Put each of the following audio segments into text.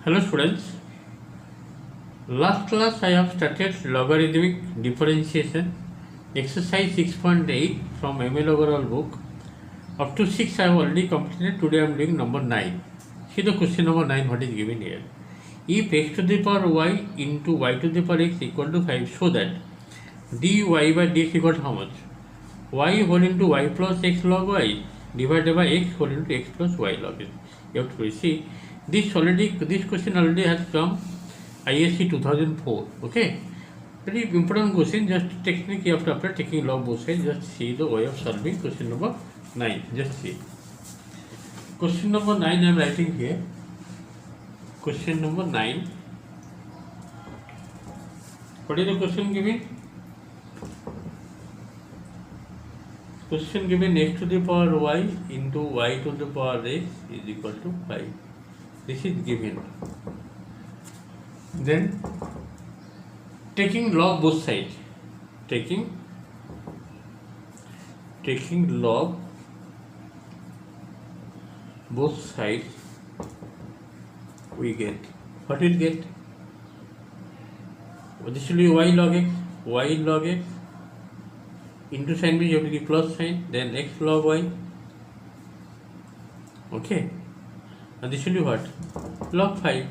Hello students, last class I have started logarithmic differentiation exercise 6.8 from ML overall book. Up to 6 I have already completed. Today I am doing number 9. See the question number 9 what is given here. If x to the power y into y to the power x equal to 5, so that dy by dx equal to how much? Y whole into y plus x log y divided by x whole into x plus y log x. You have to see this question already has come ISC 2004. Okay, very important question. Just technique you have to apply, taking log both sides. Just see the way of solving question number 9. Just see question number 9 I am writing here. Question number 9. What is the question given? Question given x to the power y into y to the power x is equal to 5. This is given. Then taking log both sides, taking log both sides, we get what we get. This will be y log x into sign means you have to give plus sign, then x log y. Okay, and this will be what? Log 5.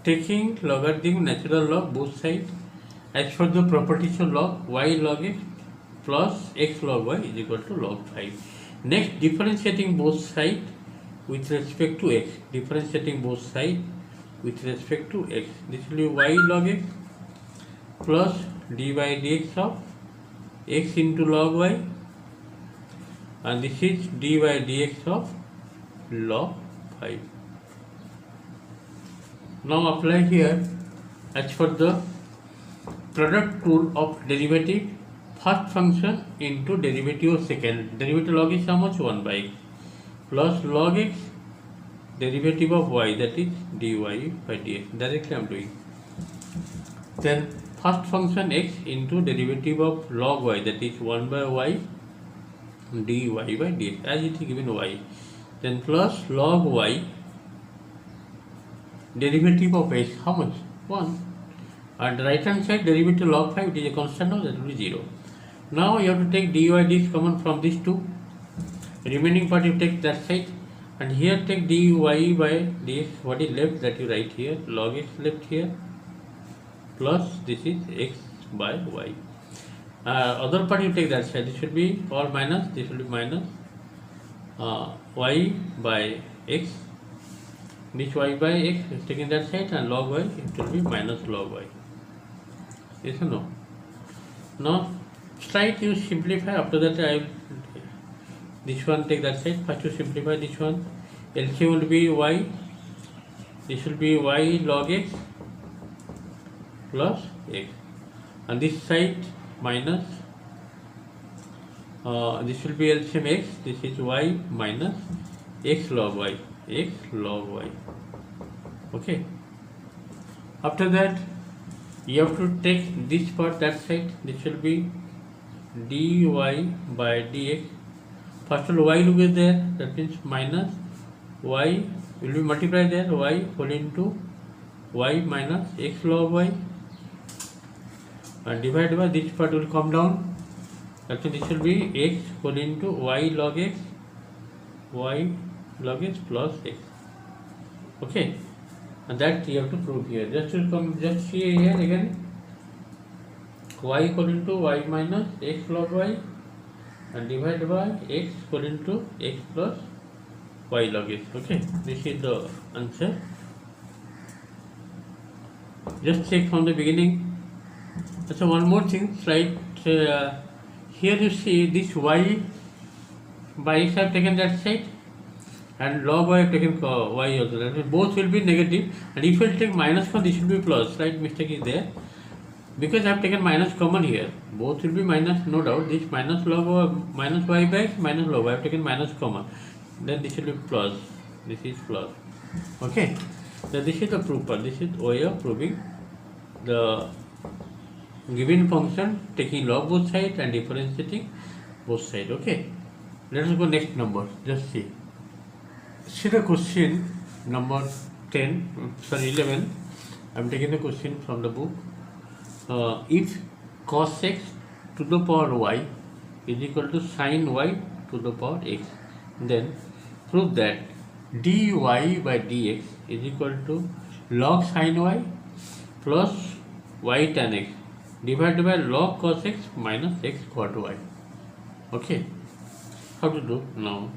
Taking logarithm natural log both sides as per the properties of log, y log x plus x log y is equal to log 5. Next, differentiating both sides with respect to x. Differentiating both sides with respect to x. This will be y log x plus dy dx of x into log y, and this is dy dx of log 5. Now apply here as per the product rule of derivative first function into derivative of second. Derivative log is how much? 1 by x plus log x derivative of y, that is dy by dx. Directly I am doing. Then first function x into derivative of log y, that is 1 by y dy by dx as it is given y. Then plus log y derivative of x, how much? 1. And right hand side derivative log 5, it is a constant now, that will be 0. Now you have to take dy dx common from these two. Remaining part you take that side, and here take dy by dx. What is left, that you write here, log x left here, plus this is x by y. Other part you take that side. This should be all minus, this will be minus y by x. This y by x is taking that side, and log y it will be minus log y. Yes or no? Now slight you simplify. After that I will this one take that side. First you simplify this one. LCM will be y. This will be y log x plus x, and this side minus this will be LCM x. This is y minus x log y. Okay. After that you have to take this part that side. This will be dy by dx. First of all y will be there, that means minus y will be multiplied there, y whole into y minus x log y, and divided by this part will come down, that means this will be x whole into y log x plus x. Okay, and that you have to prove here. Just see here again, y equal into y minus x log y, and divided by x equal into x plus y log x. Okay, this is the answer. Just check from the beginning. So one more thing, slide here you see this y by x I have taken that side, and log y I have taken y also. That means both will be negative, and if you take minus 1, this will be plus. Slight mistake is there, because I have taken minus common here. Both will be minus, no doubt. This minus log y, minus y by x minus log y, I have taken minus common. Then this will be plus. This is plus. Okay. So this is the proof part. This is way of proving the given function, taking log both sides and differentiating both sides. Okay. Let us go next number. Just see. See the question number 11. I'm taking the question from the book. If cos x to the power y is equal to sin y to the power x, then prove that dy by dx is equal to log sin y plus y tan x divided by log cos x minus x cot y. Okay, how to do now?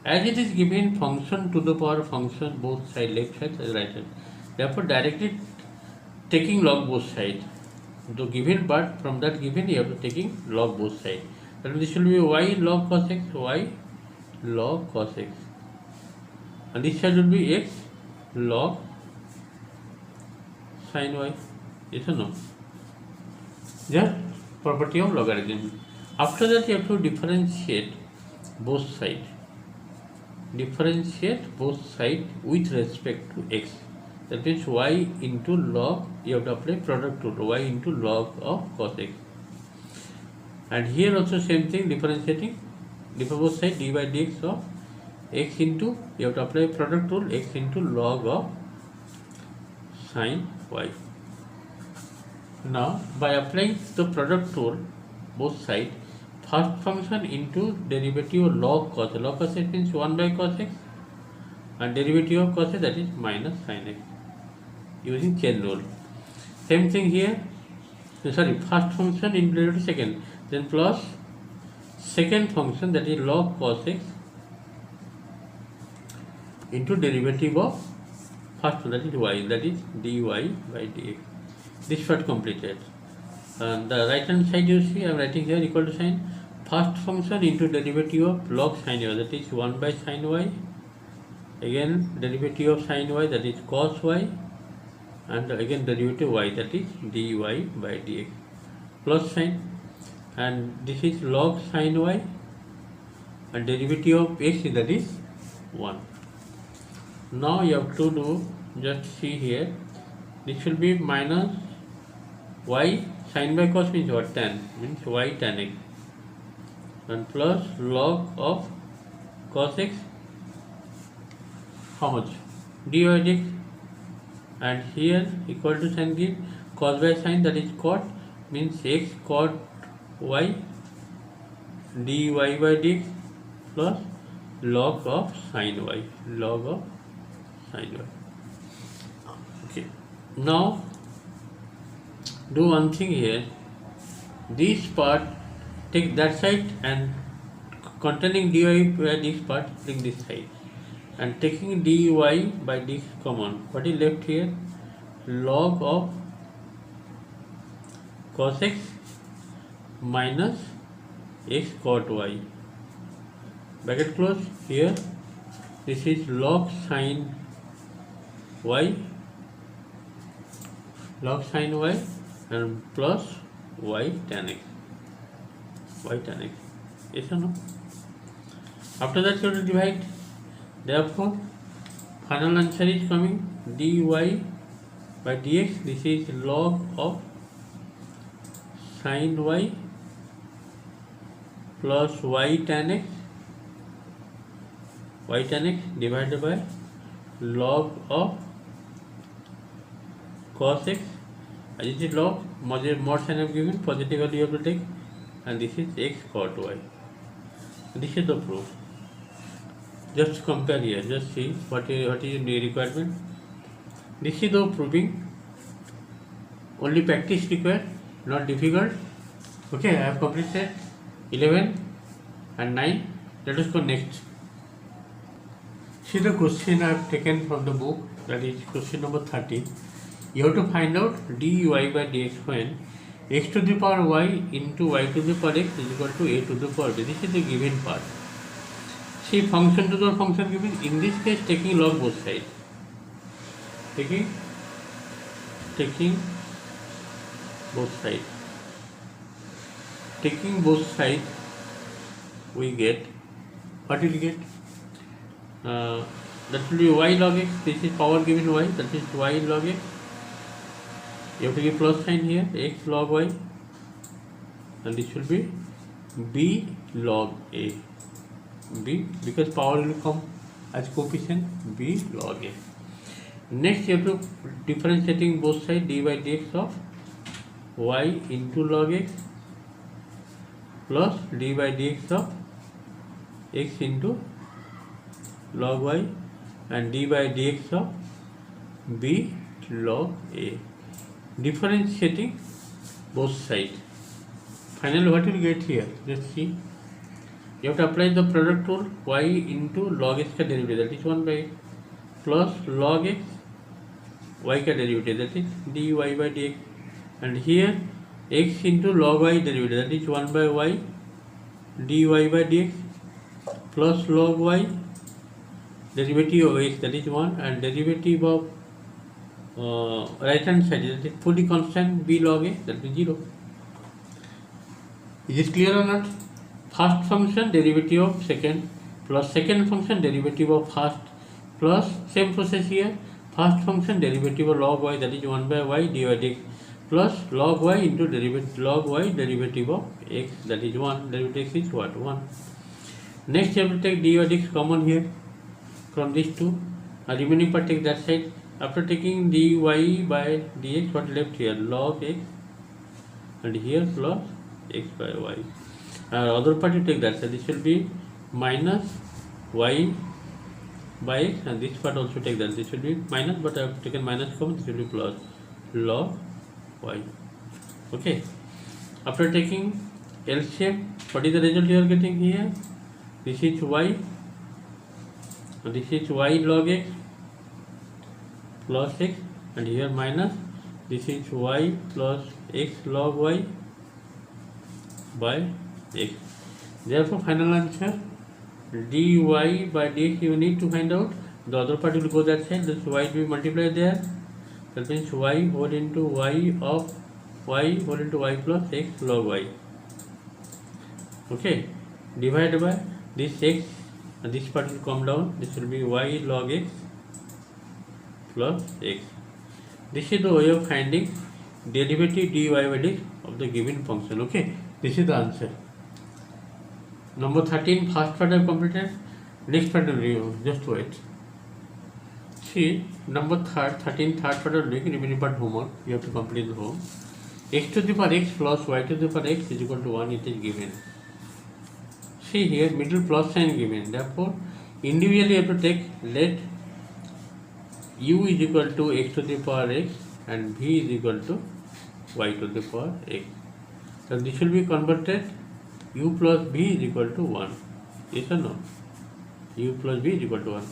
As it is given function to the power function both side, left side and right side, therefore directly taking log both sides. The given part, from that given you have to taking log both sides. Then this will be y log cos x, y log cos x, and this side will be x log sin y. Yes or no? The property of logarithm. After that you have to differentiate both sides. Differentiate both sides with respect to x. That means y into log, you have to apply product rule, y into log of cos x. And here also same thing, differentiating both sides, dy by dx of x into, you have to apply product rule, x into log of sin y. Now by applying the product rule both sides, first function into derivative of log cos x. Log cos x means 1 by cos x, and derivative of cos x, that is minus sin x, using chain rule. Same thing here, first function into derivative second, then plus second function, that is log cos x into derivative of first one, that is y, that is dy by dx. This part completed. And the right hand side you see I am writing here equal to sign, first function into derivative of log sin y, that is 1 by sin y, again derivative of sin y, that is cos y, and again derivative y, that is dy by dx, plus sign, and this is log sin y, and derivative of x, that is 1. Now you have to do, just see here, this will be minus y sin by cos means what, tan, means y tan x, and plus log of cos x, how much, dy by dx, and here equal to sign give cos by sin, that is cot, means x cot y dy by dx plus log of sin y, log of sin y. Okay, now do one thing here, this part take that side and containing dy by this part take this side, and taking dy by this common, what is left here, log of cos x minus x cot y, bracket close, here this is log sin y, and plus y tan x, yes or no? After that you will divide, therefore final answer is coming dy by dx, this is log of sin y plus y tan x divided by log of cos x, as it is log, mod sign of given, positive value you have to take, and this is x cot y. This is the proof. Just compare here, just see what is the requirement. This is the proving, only practice required, not difficult. Okay, I have completed 11 and 9. Let us go next. See the question I have taken from the book, that is question number 30. You have to find out dy by dx when x to the power y into y to the power x is equal to a to the power b. This is the given part. See, function to the function given, in this case taking log both sides. Taking both sides. Taking both sides, we get, what will we get? That will be y log x, this is power given y, that is y log x. You have to give plus sign here, x log y, and this will be b log a. B, because power will come as coefficient, b log a. Next you have to differentiating both sides d by dx of y into log x plus d by dx of x into log y and d by dx of b log a. Differentiating both sides. Finally, what you will get here? Let's see. You have to apply the product rule y into log x ka derivative, that is 1 by x, plus log x y ka derivative, that is dy by dx, and here x into log y derivative, that is 1 by y dy by dx, plus log y derivative of x, that is 1, and derivative of right hand side, that is fully constant b log a, that is 0. Is it clear or not? First function derivative of second plus second function derivative of first plus same process here, first function derivative of log y, that is 1 by y dy dx, plus log y into log y derivative of x, that is 1. Derivative x is what? 1. Next you have to take dy dx common here from these two, and remaining part take that side. After taking dy by dx, what left here? Log x, and here plus x by y. Other part you take that, so this will be minus y by x, and this part also take that, this will be minus, but I have taken minus common, this will be plus log y. Okay, after taking LCM, what is the result you are getting here? This is y, and this is y log x plus x, and here minus, this is y plus x log y by x. Therefore, final answer dy by dx you need to find out. The other part will go that side. This y will be multiplied there. That means y whole into y of y whole into y plus x log y. Okay, divided by this x, and this part will come down. This will be y log x plus x. This is the way of finding derivative dy by dx of the given function. Okay, this is the answer. Number 13, first part I have completed. Next part will review. Just wait. See, number 13, third part of remaining part homework. You have to complete the home. X to the power x plus y to the power x is equal to 1. It is given. See here, middle plus sign given. Therefore, individually you have to take, let u is equal to x to the power x and v is equal to y to the power x. So this will be converted, u plus v is equal to 1. Yes or no? U plus v is equal to 1.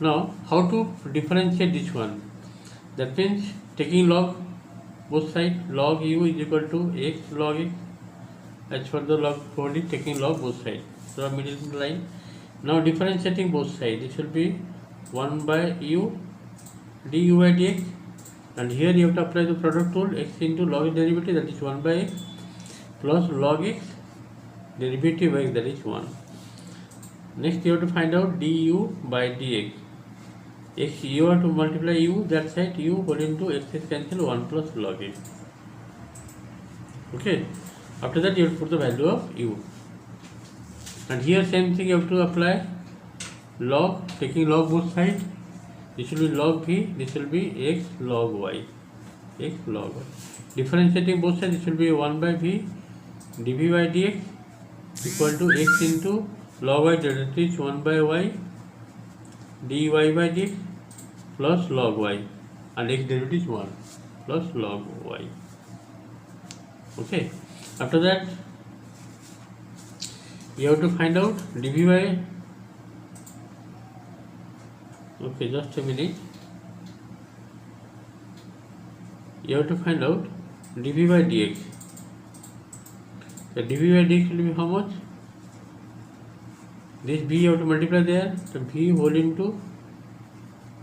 Now, how to differentiate this one? That means taking log both sides, log u is equal to x log x. As for the log body, taking log both sides. So middle line. Now differentiating both sides. This will be 1 by u du by dx, and here you have to apply the product rule, x into log derivative, that is 1 by x, plus log x derivative x, that is 1. Next you have to find out du by dx. X, you have to multiply u, that side u whole into x is cancel 1 plus log x. Okay, after that you have to put the value of u, and here same thing you have to apply log, taking log both sides. This will be log v, this will be x log y, x log y. Differentiating both sides, this will be 1 by v dv by dx equal to x into log y, that is 1 by y dy by dx plus log y, and x derivative is 1 plus log y. Okay, after that you have to find out dv by, okay, just a minute, you have to find out dv by dx. The dv by dx will be how much? This v you have to multiply there, so v whole into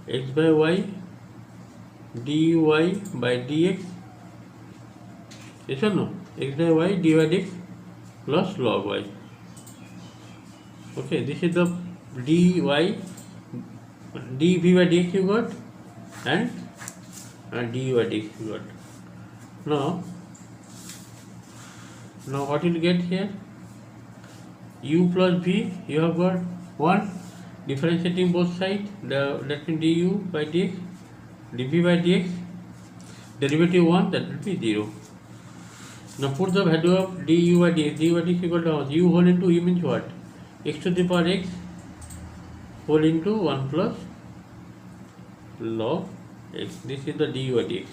x by y dy by dx, yes or no? X by y dy by dx plus log y. Okay, this is the dy, dv by dx you got, and dy by dx you got. Now what you will get here? U plus v you have got 1, differentiating both sides, that means du by dx, dv by dx, derivative 1, that will be 0. Now put the value of du by dx. Du by dx equal to how much? U whole into u means what? X to the power x whole into 1 plus log x. This is the du by dx.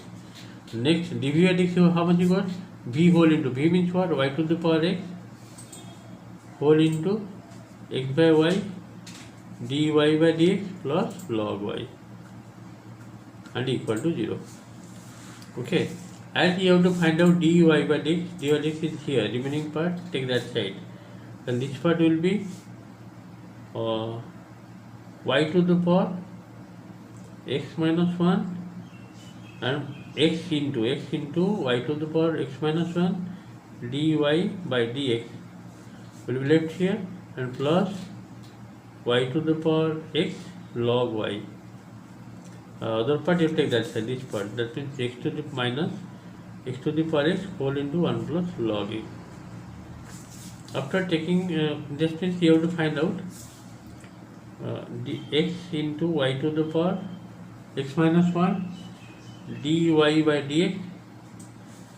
Next, dv by dx, how much you got? V whole into, v means what? Y to the power x whole into x by y dy by dx plus log y and equal to 0. Okay, and you have to find out dy by dx. Dy by dx is here, remaining part take that side, and this part will be y to the power x minus 1 and x into y to the power x minus 1 dy by dx will be left here, and plus y to the power x log y. Other part you take that side, this part, that means x to the minus x to the power x whole into 1 plus log a. After taking this means you have to find out x into y to the power x minus 1 dy by dx.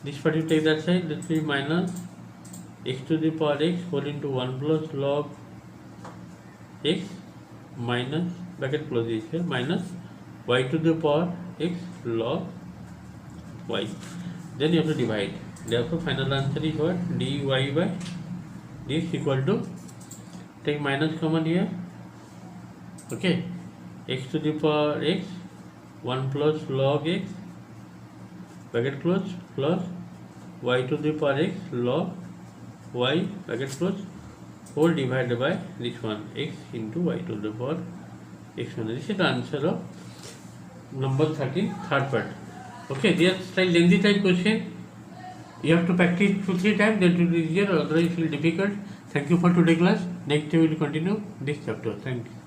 This part you take that side, that will be minus x to the power x whole into 1 plus log x minus bracket close is here minus y to the power x log y. Then you have to divide. Therefore final answer is what? Dy by dx equal to, take minus common here, okay, x to the power x 1 plus log x bracket close plus y to the power x log y bracket close whole divided by this one x into y to the power x1. This is the answer of number 13, third part. Okay, there is a lengthy type question. You have to practice 2-3 times, then it will be easier, otherwise it will be difficult. Thank you for today's class. Next day we will continue this chapter. Thank you.